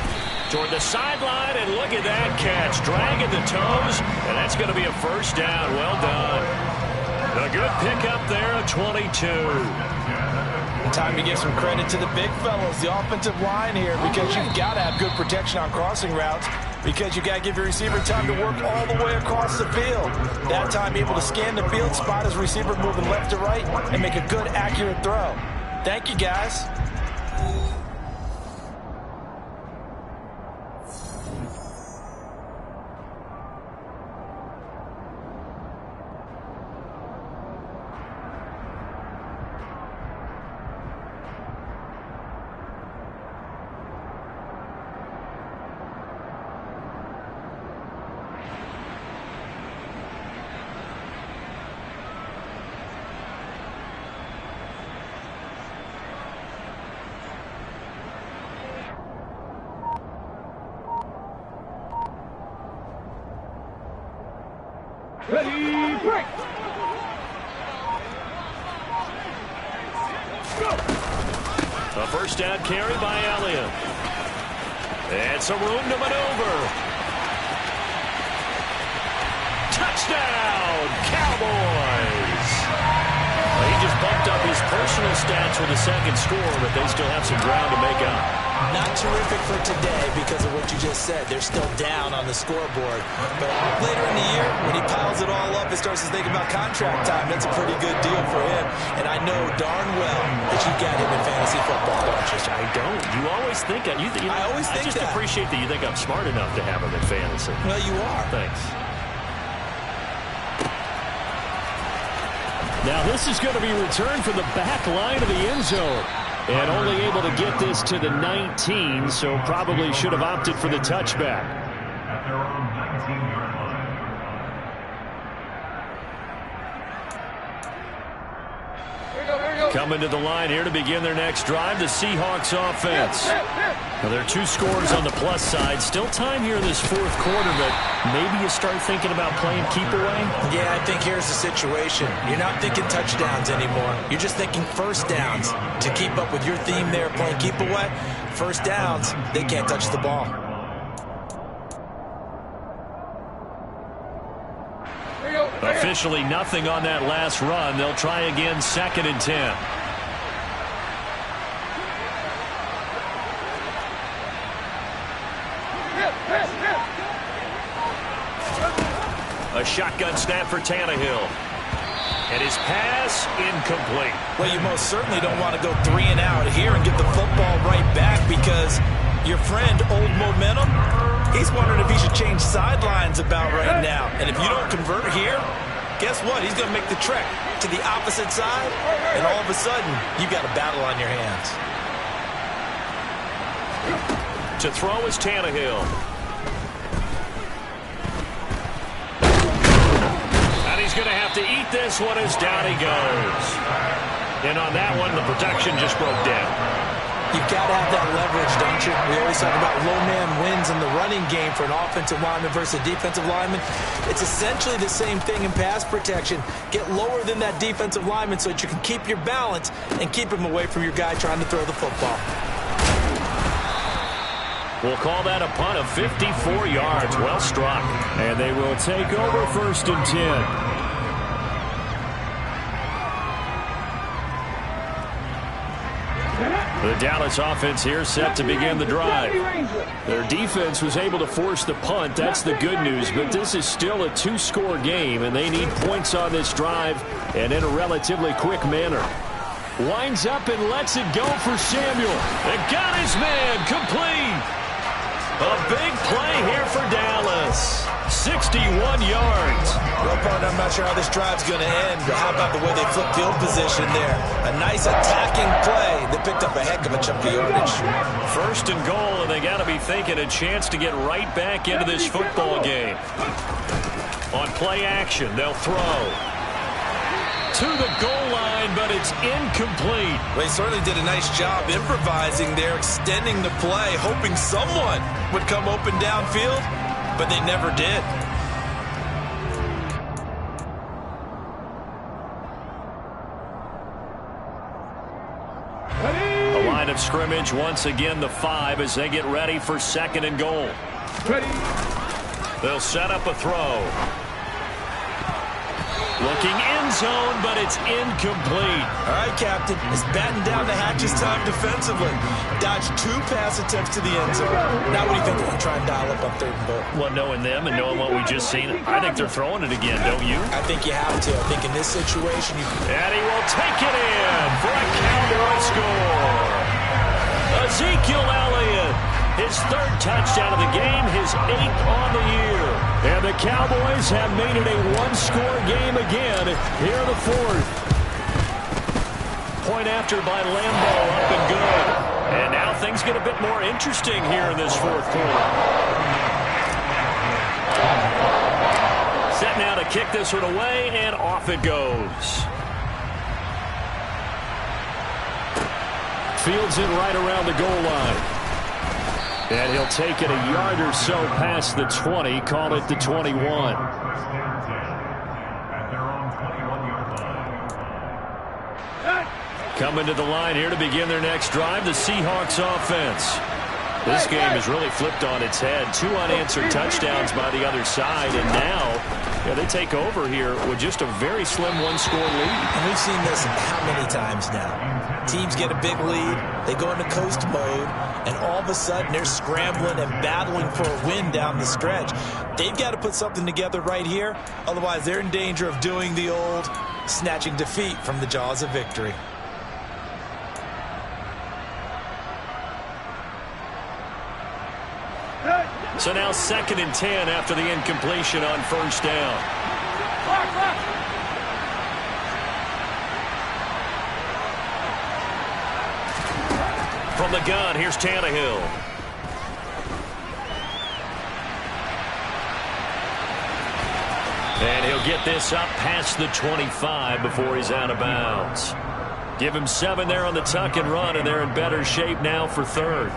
Toward the sideline, and look at that catch. Dragging the toes, and that's going to be a 1st down. Well done. A good pickup there, a 22. Time to give some credit to the big fellows, the offensive line here, because you've got to have good protection on crossing routes, because you've got to give your receiver time to work all the way across the field. That time able to scan the field, spot his receiver moving left to right, and make a good, accurate throw. Thank you, guys. Ready, break. A first down carry by Elliott. And some room to maneuver. Touchdown, Cowboys! Well, he just bumped up his personal stats with a second score, but they still have some ground to make up. Not terrific for today because of what you just said. They're still down on the scoreboard. But later in the year, when he piles it all up and starts to think about contract time, that's a pretty good deal for him. And I know darn well that you got him in fantasy football, don't you? I don't. You always think that. I always think that. I just appreciate that you think I'm smart enough to have him in fantasy. Well, you are. Thanks. Now this is going to be returned from the back line of the end zone. And only able to get this to the 19, so probably should have opted for the touchback. At their own 19-yard line. Coming to the line here to begin their next drive, the Seahawks offense. Now, there are 2 scores on the plus side. Still time here in this fourth quarter, but maybe you start thinking about playing keep away? Yeah, I think here's the situation. You're not thinking touchdowns anymore. You're just thinking first downs. To keep up with your theme there, playing keep away, first downs, they can't touch the ball. Officially nothing on that last run. They'll try again, 2nd and 10. A shotgun snap for Tannehill. And his pass incomplete. Well, you most certainly don't want to go 3 and out here and get the football right back because your friend, Old Momentum, he's wondering if he should change sidelines about right now. And if you don't convert here, guess what? He's going to make the trek to the opposite side, and all of a sudden, you've got a battle on your hands. To throw is Tannehill. And he's going to have to eat this one as down he goes. And on that one, the protection just broke down. You've got to have that leverage, don't you? We always talk about low man wins in the running game for an offensive lineman versus a defensive lineman. It's essentially the same thing in pass protection. Get lower than that defensive lineman so that you can keep your balance and keep him away from your guy trying to throw the football. We'll call that a punt of 54 yards. Well struck. And they will take over 1st and 10. The Dallas offense here set to begin the drive. Their defense was able to force the punt. That's the good news. But this is still a 2-score game, and they need points on this drive and in a relatively quick manner. Winds up and lets it go for Samuel. And got his man complete. A big play here for Dallas. 61 yards. Well, partner, I'm not sure how this drive's going to end, but how about the way they flip field position there? A nice attacking play that picked up a heck of a chunk of yardage. 1st and goal, and they got to be thinking a chance to get right back into this football game. On play action, they'll throw. To the goal line, but it's incomplete. Well, he certainly did a nice job improvising there, extending the play, hoping someone would come open downfield, but they never did. The line of scrimmage, once again the 5 as they get ready for 2nd and goal. They'll set up a throw. Looking end zone, but it's incomplete. All right, Captain. It's batten down the hatches time defensively. Dodged 2 pass attempts to the end zone. Now what do you think they're going to try and dial up on 3rd and goal? Well, knowing them and knowing what we just seen, I think they're throwing it again, don't you? I think you have to. I think in this situation, And he will take it in for a Cowboy score. Ezekiel Elliott, his 3rd touchdown of the game, his 8th on the year. And the Cowboys have made it a 1-score game again here in the 4th. Point after by Lambeau, up and good. And now things get a bit more interesting here in this 4th quarter. Set now to kick this one away, and off it goes. Fields it right around the goal line. And he'll take it a yard or so past the 20, call it the 21. Coming to the line here to begin their next drive, the Seahawks offense. This game has really flipped on its head. 2 unanswered touchdowns by the other side, and now they take over here with just a very slim one-score lead. And we've seen this how many times now? Teams get a big lead, they go into coast mode, and all of a sudden they're scrambling and battling for a win down the stretch. They've got to put something together right here, otherwise they're in danger of doing the old snatching defeat from the jaws of victory. So now 2nd and 10 after the incompletion on first down. From the gun, here's Tannehill. And he'll get this up past the 25 before he's out of bounds. Give him 7 there on the tuck and run, and they're in better shape now for 3rd.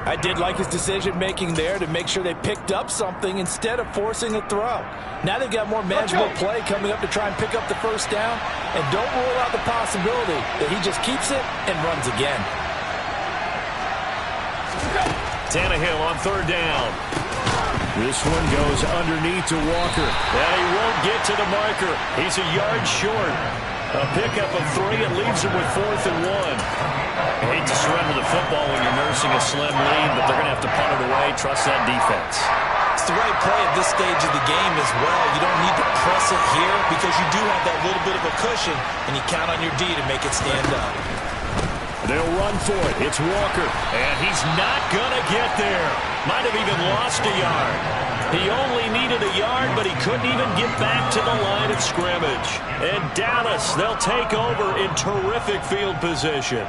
I did like his decision-making there to make sure they picked up something instead of forcing a throw. Now they've got more manageable play coming up to try and pick up the first down, and don't rule out the possibility that he just keeps it and runs again. Tannehill on 3rd down. This one goes underneath to Walker. And he won't get to the marker. He's a yard short. A pickup of 3 and leaves him with 4th and 1. I hate to surrender the football when you're nursing a slim lead, but they're going to have to punt it away. Trust that defense. It's the right play at this stage of the game as well. You don't need to press it here because you do have that little bit of a cushion, and you count on your D to make it stand up. They'll run for it. It's Walker, and he's not going to get there. Might have even lost a yard. He only needed a yard, but he couldn't even get back to the line of scrimmage. And Dallas, they'll take over in terrific field position.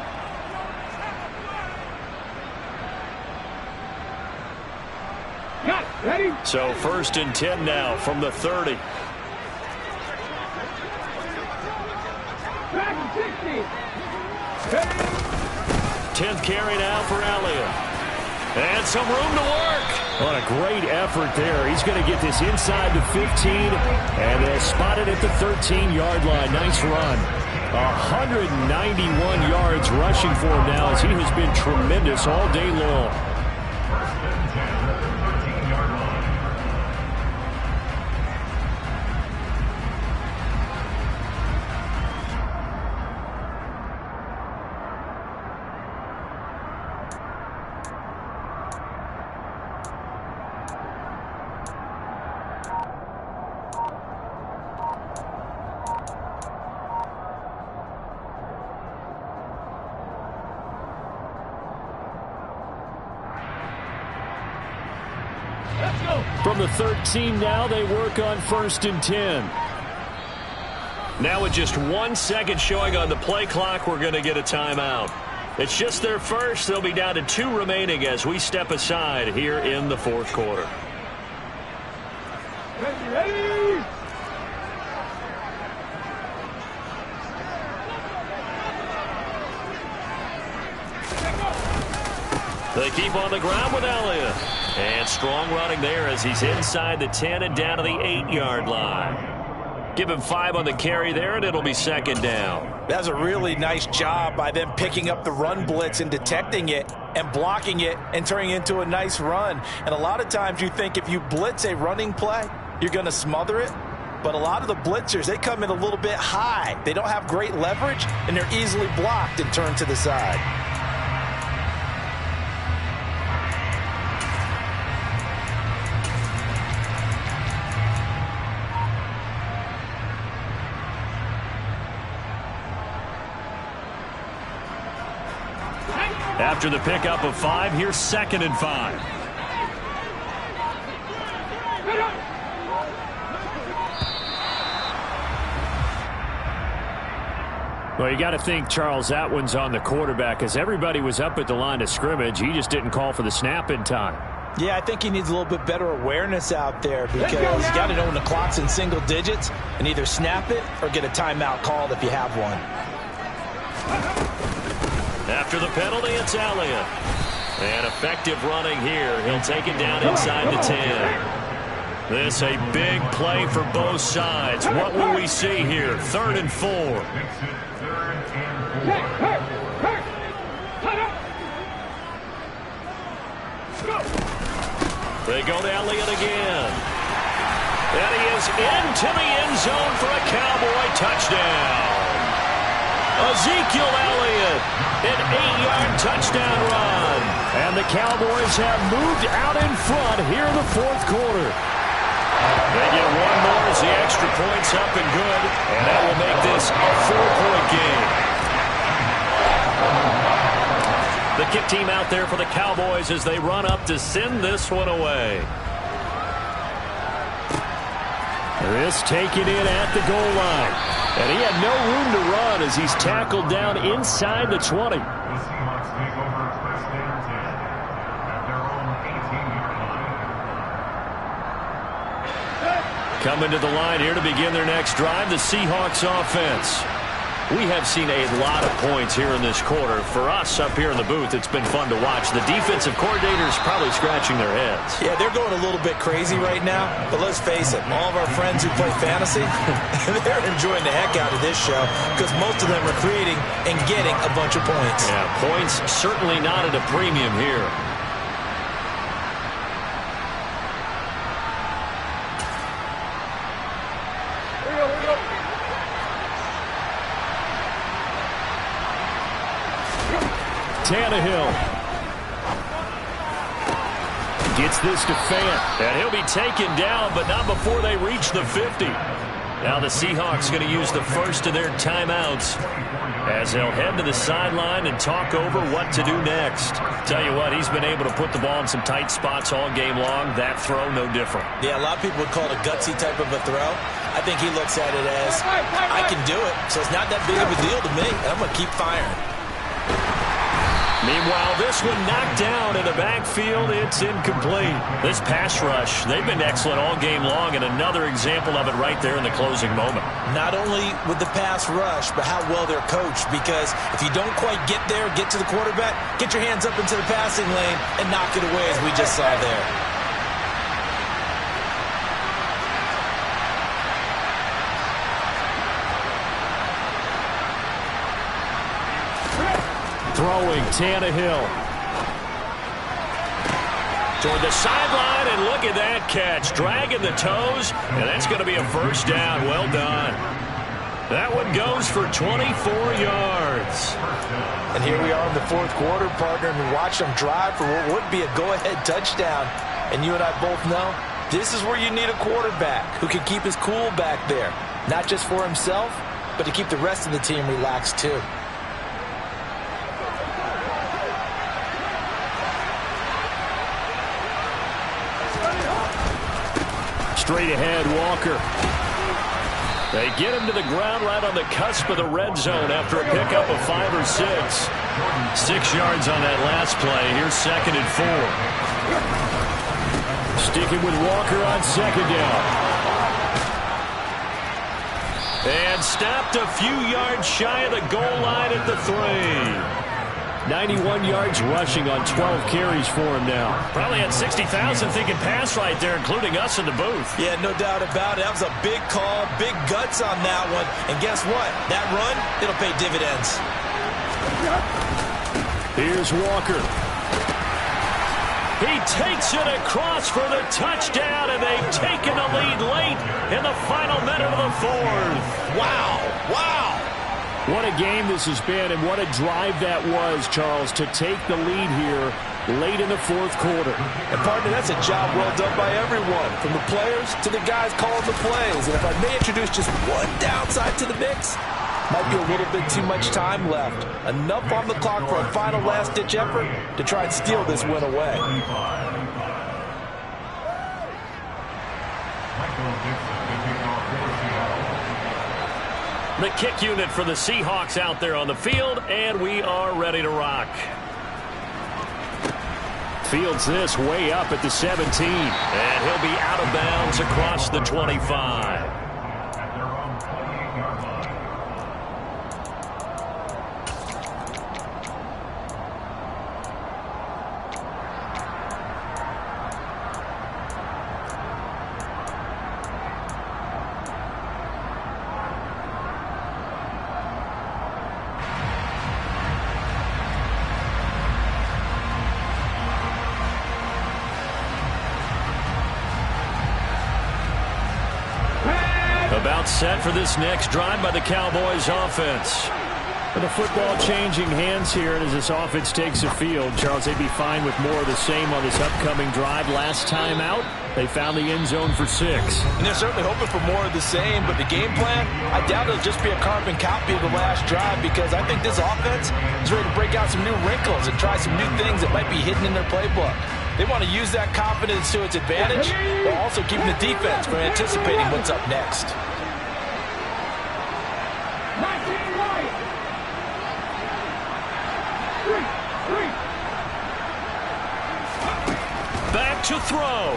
Ready? So 1st and 10 now from the 30. Back 60. 10th carry now for Elliott. And some room to work. What a great effort there. He's going to get this inside the 15, and they'll spot it at the 13-yard line. Nice run. 191 yards rushing for him now as he has been tremendous all day long. From the 13 now, they work on 1st and 10. Now with just 1 second showing on the play clock, we're going to get a timeout. It's just their first. They'll be down to 2 remaining as we step aside here in the 4th quarter. Ready? They keep on the ground with Elliott. And strong running there as he's inside the 10 and down to the 8-yard line. Give him 5 on the carry there, and it'll be 2nd down. That was a really nice job by them picking up the run blitz and detecting it and blocking it and turning it into a nice run. And a lot of times you think if you blitz a running play, you're going to smother it. But a lot of the blitzers, they come in a little bit high. They don't have great leverage, and they're easily blocked and turned to the side. After the pickup of 5, here's 2nd and 5. Well, you got to think, Charles, that one's on the quarterback as everybody was up at the line of scrimmage. He just didn't call for the snap in time. Yeah, I think he needs a little bit better awareness out there because you got to know when the clock's in single digits and either snap it or get a timeout called if you have one. After the penalty, it's Elliott. And effective running here. He'll take it down inside the 10. This a big play for both sides. What will we see here? 3rd and 4. They go to Elliott again. And he is into the end zone for a Cowboy touchdown. Ezekiel Elliott, an 8-yard touchdown run. And the Cowboys have moved out in front here in the 4th quarter. They get one more as the extra point's up and good. And that will make this a 4-point game. The kick team out there for the Cowboys as they run up to send this one away. This taken in at the goal line. And he had no room to run as he's tackled down inside the 20. The Seahawks take over first and 10 at their own 18-yard line. Coming to the line here to begin their next drive, the Seahawks offense. We have seen a lot of points here in this quarter. For us up here in the booth, it's been fun to watch. The defensive coordinators probably scratching their heads. Yeah, they're going a little bit crazy right now. But let's face it, all of our friends who play fantasy, they're enjoying the heck out of this show because most of them are creating and getting a bunch of points. Yeah, points certainly not at a premium here. Tannehill gets this to Fant, and he'll be taken down, but not before they reach the 50. Now the Seahawks going to use the first of their timeouts as they'll head to the sideline and talk over what to do next. Tell you what, he's been able to put the ball in some tight spots all game long. That throw, no different. Yeah, a lot of people would call it a gutsy type of a throw. I think he looks at it as, I can do it, so it's not that big of a deal to me. I'm going to keep firing. Meanwhile, this one knocked down in the backfield. It's incomplete. This pass rush, they've been excellent all game long, and another example of it right there in the closing moment. Not only with the pass rush, but how well they're coached, because if you don't quite get there, get to the quarterback, get your hands up into the passing lane and knock it away as we just saw there. Throwing Tannehill toward the sideline, and look at that catch. Dragging the toes, and that's going to be a first down. Well done. That one goes for 24 yards. And here we are in the 4th quarter, partner, and we watch them drive for what would be a go-ahead touchdown. And you and I both know this is where you need a quarterback who can keep his cool back there. Not just for himself, but to keep the rest of the team relaxed too. Straight ahead, Walker. They get him to the ground right on the cusp of the red zone after a pickup of 5 or 6. 6 yards on that last play. Here's 2nd and 4. Sticking with Walker on 2nd down. And stopped a few yards shy of the goal line at the 3. 91 yards rushing on 12 carries for him now. Probably had 60,000 thinking pass right there, including us in the booth. Yeah, no doubt about it. That was a big call, big guts on that one. And guess what? That run, it'll pay dividends. Here's Walker. He takes it across for the touchdown, and they've taken the lead late in the final minute of the 4th. Wow, wow. What a game this has been, and what a drive that was, Charles, to take the lead here late in the 4th quarter. And, partner, that's a job well done by everyone, from the players to the guys calling the plays. And if I may introduce just one downside to the mix, might be a little bit too much time left. Enough on the clock for a final last-ditch effort to try and steal this win away. The kick unit for the Seahawks out there on the field, and we are ready to rock. Fields this way up at the 17, and he'll be out of bounds across the 25. timeout set for this next drive by the Cowboys offense. The football changing hands here as this offense takes the field. Charles, they'd be fine with more of the same on this upcoming drive. Last time out, they found the end zone for 6. And they're certainly hoping for more of the same, but the game plan, I doubt it'll just be a carbon copy of the last drive, because I think this offense is ready to break out some new wrinkles and try some new things that might be hidden in their playbook. They want to use that confidence to its advantage, while also keeping the defense from anticipating what's up next. Back to throw.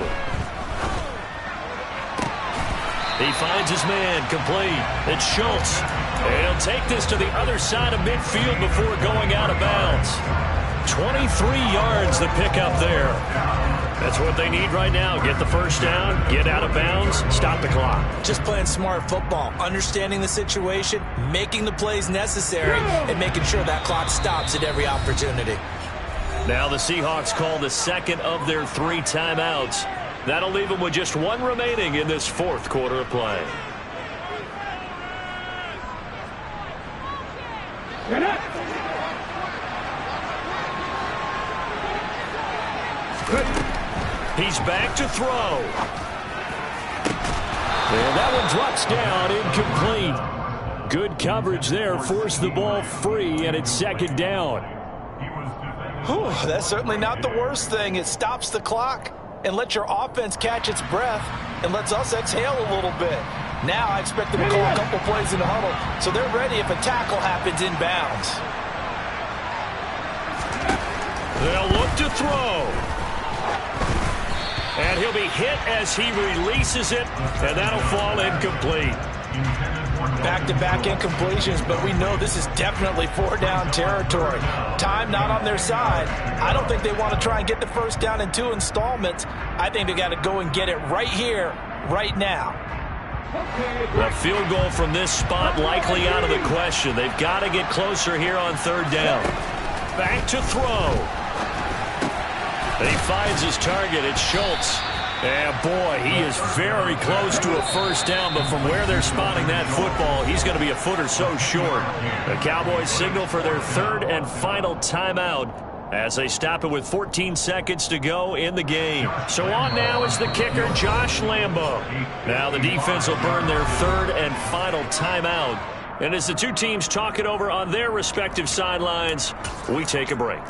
He finds his man, complete. It's Schultz. And he'll take this to the other side of midfield before going out of bounds. 23 yards the pickup there. That's what they need right now. Get the first down, get out of bounds, stop the clock. Just playing smart football, understanding the situation, making the plays necessary, and making sure that clock stops at every opportunity. Now the Seahawks call the second of their 3 timeouts. That'll leave them with just 1 remaining in this 4th quarter of play. He's back to throw. And that one drops down, incomplete. Good coverage there, forced the ball free, and it's 2nd down. Whew, that's certainly not the worst thing. It stops the clock and lets your offense catch its breath and lets us exhale a little bit. Now I expect them to call a couple plays in the huddle, so they're ready if a tackle happens inbounds. They'll look to throw. And he'll be hit as he releases it, and that'll fall incomplete. Back-to-back incompletions, but we know this is definitely 4-down territory. Time not on their side. I don't think they want to try and get the first down in 2 installments. I think they got to go and get it right here, right now. A field goal from this spot likely out of the question. They've got to get closer here on 3rd down. Back to throw. He finds his target. It's Schultz. And boy, he is very close to a first down, but from where they're spotting that football, he's going to be a foot or so short. The Cowboys signal for their 3rd and final timeout as they stop it with 14 seconds to go in the game. So on now is the kicker, Josh Lambo. Now the defense will burn their 3rd and final timeout. And as the 2 teams talk it over on their respective sidelines, we take a break.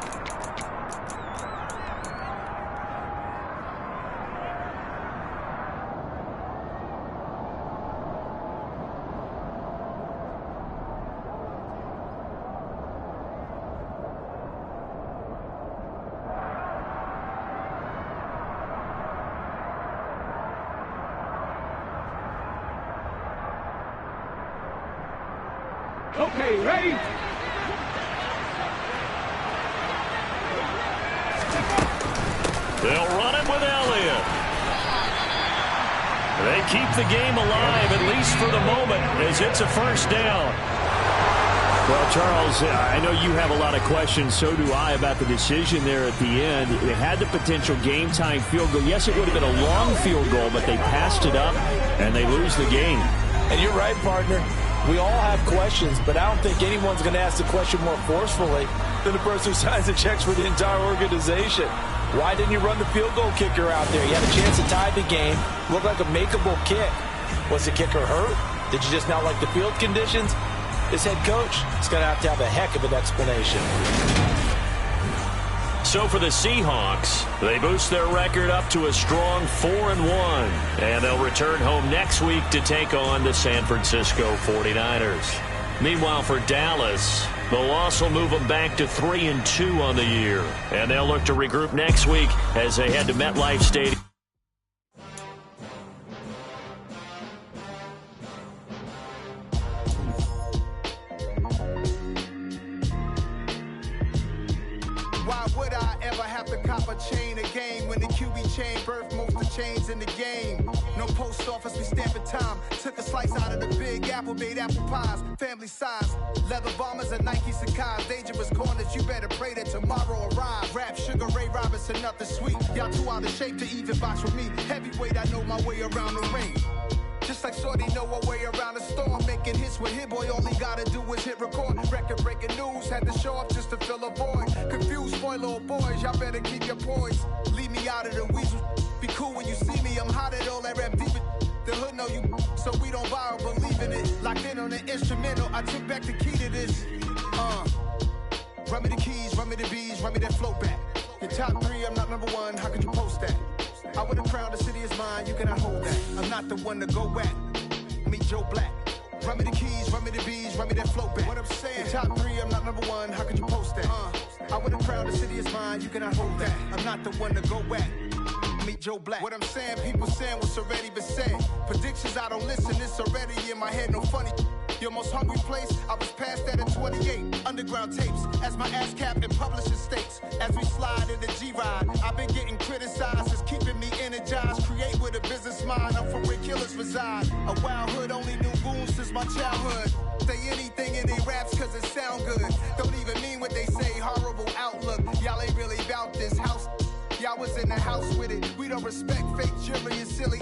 Okay, ready? They'll run it with Elliott. They keep the game alive, at least for the moment, as it's a first down. Well, Charles, I know you have a lot of questions. So do I about the decision there at the end. They had the potential game-time field goal. Yes, it would have been a long field goal, but they passed it up, and they lose the game. And you're right, partner. We all have questions, but I don't think anyone's going to ask the question more forcefully than the person who signs the checks for the entire organization. Why didn't you run the field goal kicker out there? You had a chance to tie the game. Looked like a makeable kick. Was the kicker hurt? Did you just not like the field conditions? This head coach is going to have a heck of an explanation. So for the Seahawks, they boost their record up to a strong 4-1, and they'll return home next week to take on the San Francisco 49ers. Meanwhile, for Dallas, the loss will move them back to 3-2 on the year, and they'll look to regroup next week as they head to MetLife Stadium. Chain a game when the QB chain birthed most of chains in the game. No post office, we stamping time. Took a slice out of the big apple, made apple pies, family size. Leather bombers and Nike Sacai's. Dangerous corners, you better pray that tomorrow arrives. Rap, Sugar Ray Robinson, nothing sweet. Y'all too out of shape to even box with me. Heavyweight, I know my way around the ring. Just like Shorty know a way around the storm. Making hits with Hit Boy, all he gotta do is hit record. Record breaking news, had to show up just to fill a void. Confused boy, little boys, y'all better keep your poise. Leave me out of the weasel. Be cool when you see me, I'm hot at all that rap deep. The hood know you, so we don't borrow, believe in it. Locked in on the instrumental, I took back the key to this. Run me the keys, run me the bees, run me that flow back. Your top 3, I'm not number 1, how could you post that? I would have crowned the city is mine, you cannot hold that. I'm not the one to go at. Meet Joe Black. Run me the keys, run me the bees, run me that flow back. What I'm saying, your top 3, I'm not number 1, how could you post that? I would have crowned the city is mine, you cannot hold that. I'm not the one to go at. Meet Joe Black. What I'm saying, people saying what's already been said. Predictions, I don't listen, it's already in my head, no funny. Your most hungry place, I was past that at 28. Underground tapes, as my ass cap in publishing states. As we slide in the G-Ride, I've been getting criticized, it's keeping me energized. Create with a business mind, I'm from where killers reside. A wild hood, only knew goons since my childhood. Say anything in they raps cause it sound good. Don't even mean what they say, horrible outlook. Y'all ain't really about this house. Y'all was in the house with it. We don't respect fake jewelry and silly